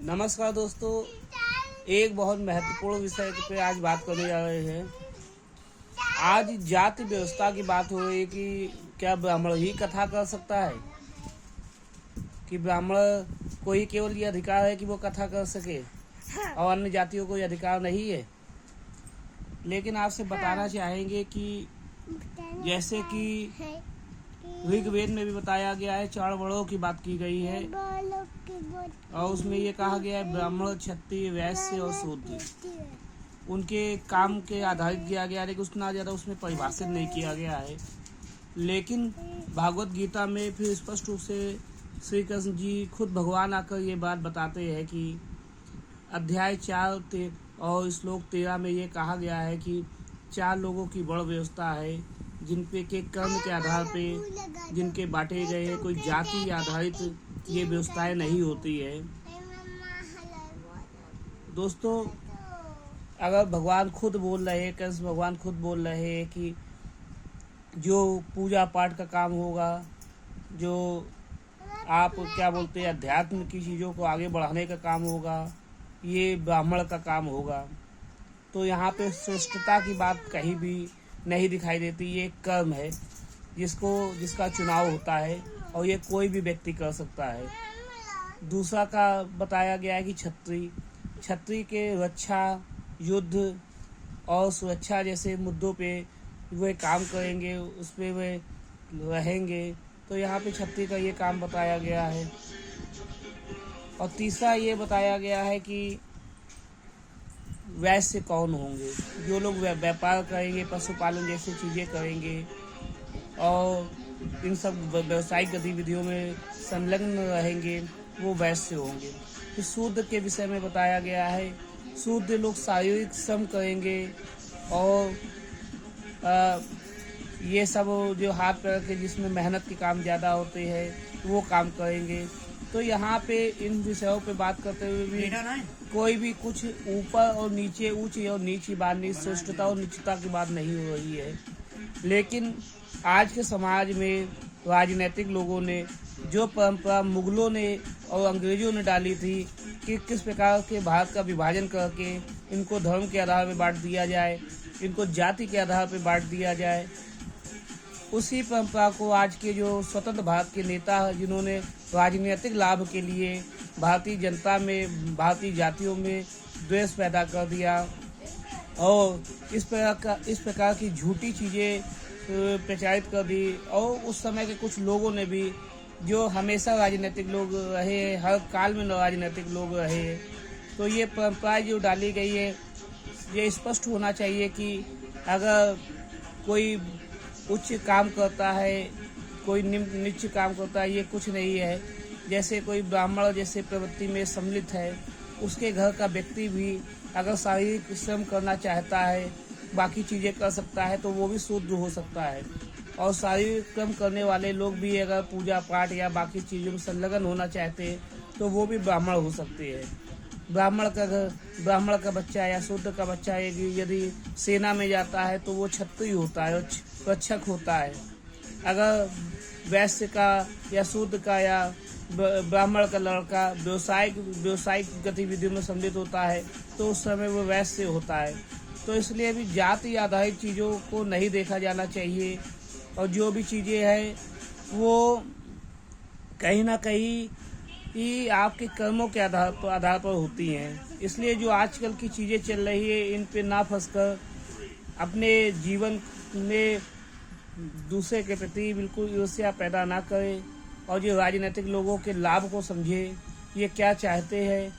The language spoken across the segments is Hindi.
नमस्कार दोस्तों, एक बहुत महत्वपूर्ण विषय पे आज बात करने जा रहे हैं। आज जाति व्यवस्था की बात हो रही है कि क्या ब्राह्मण ही कथा कर सकता है, कि ब्राह्मण को ही केवल ये अधिकार है कि वो कथा कर सके और अन्य जातियों को ये अधिकार नहीं है। लेकिन आपसे बताना चाहेंगे कि जैसे कि ऋग्वेद में भी बताया गया है, 4 वर्णों की बात की गई है और उसमें ये कहा गया है ब्राह्मण, क्षत्रिय, वैश्य और शूद्र उनके काम के आधारित किया गया है, लेकिन उतना ज़्यादा उसमें परिभाषित नहीं किया गया है। लेकिन भागवत गीता में फिर स्पष्ट रूप से श्री कृष्ण जी खुद भगवान आकर ये बात बताते हैं कि अध्याय 4 और श्लोक 13 में ये कहा गया है कि 4 लोगों की बड़ व्यवस्था है, जिन पे के कर्म के आधार पे जिनके बांटे गए हैं, कोई जाति आधारित ये व्यवस्थाएं नहीं होती है। दोस्तों, अगर भगवान खुद बोल रहे हैं, कृष्ण भगवान खुद बोल रहे हैं कि जो पूजा पाठ का काम होगा, जो आप क्या बोलते हैं अध्यात्म की चीज़ों को आगे बढ़ाने का काम होगा, ये ब्राह्मण का काम होगा, तो यहाँ पे श्रेष्ठता की बात कहीं भी नहीं दिखाई देती। ये एक कर्म है जिसका चुनाव होता है और ये कोई भी व्यक्ति कर सकता है। दूसरा का बताया गया है कि क्षत्रिय के रक्षा, युद्ध और सुरक्षा जैसे मुद्दों पे वे काम करेंगे, उस पर वे रहेंगे, तो यहाँ पे क्षत्रिय का ये काम बताया गया है। और तीसरा ये बताया गया है कि वैश्य कौन होंगे, जो लोग व्यापार करेंगे, पशुपालन जैसी चीज़ें करेंगे और इन सब व्यवसायिक गतिविधियों में संलग्न रहेंगे, वो वैश्य होंगे। फिर शूद्र के विषय में बताया गया है, शूद्र लोग शारीरिक श्रम करेंगे और ये सब जो हाथ पैर के जिसमें मेहनत के काम ज़्यादा होते हैं वो काम करेंगे। तो यहाँ पे इन विषयों पे बात करते हुए भी कोई भी कुछ ऊपर और नीचे, ऊंची और नीची बात नहीं, श्रेष्ठता और नीचता की बात नहीं हो रही है। लेकिन आज के समाज में राजनीतिक लोगों ने जो परंपरा मुगलों ने और अंग्रेजों ने डाली थी कि किस प्रकार के भारत का विभाजन करके इनको धर्म के आधार पर बांट दिया जाए, इनको जाति के आधार पर बांट दिया जाए, उसी परंपरा को आज के जो स्वतंत्र भारत के नेता हैं, जिन्होंने राजनीतिक लाभ के लिए भारतीय जनता में, भारतीय जातियों में द्वेष पैदा कर दिया और इस प्रकार की झूठी चीज़ें प्रचारित कर दी। और उस समय के कुछ लोगों ने भी, जो हमेशा राजनीतिक लोग रहे, हर काल में राजनीतिक लोग रहे, तो ये परंपरा जो डाली गई है, ये स्पष्ट होना चाहिए कि अगर कोई उच्च काम करता है, कोई नीच काम करता है, ये कुछ नहीं है। जैसे कोई ब्राह्मण जैसे प्रवृत्ति में सम्मिलित है, उसके घर का व्यक्ति भी अगर शारीरिक श्रम करना चाहता है, बाकी चीज़ें कर सकता है, तो वो भी शूद्र हो सकता है। और शारीरिक श्रम करने वाले लोग भी अगर पूजा पाठ या बाकी चीज़ों में संलग्न होना चाहते हैं, तो वो भी ब्राह्मण हो सकते हैं। ब्राह्मण का बच्चा या शूद्र का बच्चा यदि सेना में जाता है तो वो क्षत्रिय होता है और रक्षक होता है। अगर वैश्य का या शूद्र का या ब्राह्मण का लड़का व्यवसायिक गतिविधियों में सम्मिलित होता है, तो उस समय वो वैश्य होता है। तो इसलिए भी जाति आधारित चीज़ों को नहीं देखा जाना चाहिए और जो भी चीज़ें हैं वो कहीं ना कहीं ही आपके कर्मों के आधार पर होती हैं। इसलिए जो आजकल की चीज़ें चल रही है, इन पे ना फंसकर अपने जीवन में दूसरे के प्रति बिल्कुल ईर्ष्या पैदा ना करें और जो राजनीतिक लोगों के लाभ को समझे, ये क्या चाहते हैं,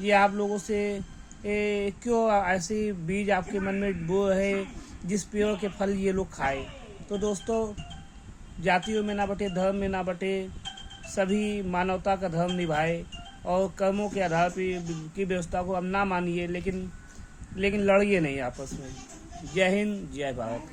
ये आप लोगों से क्यों ऐसी बीज आपके मन में बो है जिस पेड़ के फल ये लोग खाए। तो दोस्तों, जातियों में ना बटे, धर्म में ना बटे, सभी मानवता का धर्म निभाए और कर्मों के आधार पर की व्यवस्था को अब ना मानिए, लेकिन लड़िए नहीं आपस में। जय हिंद, जय भारत।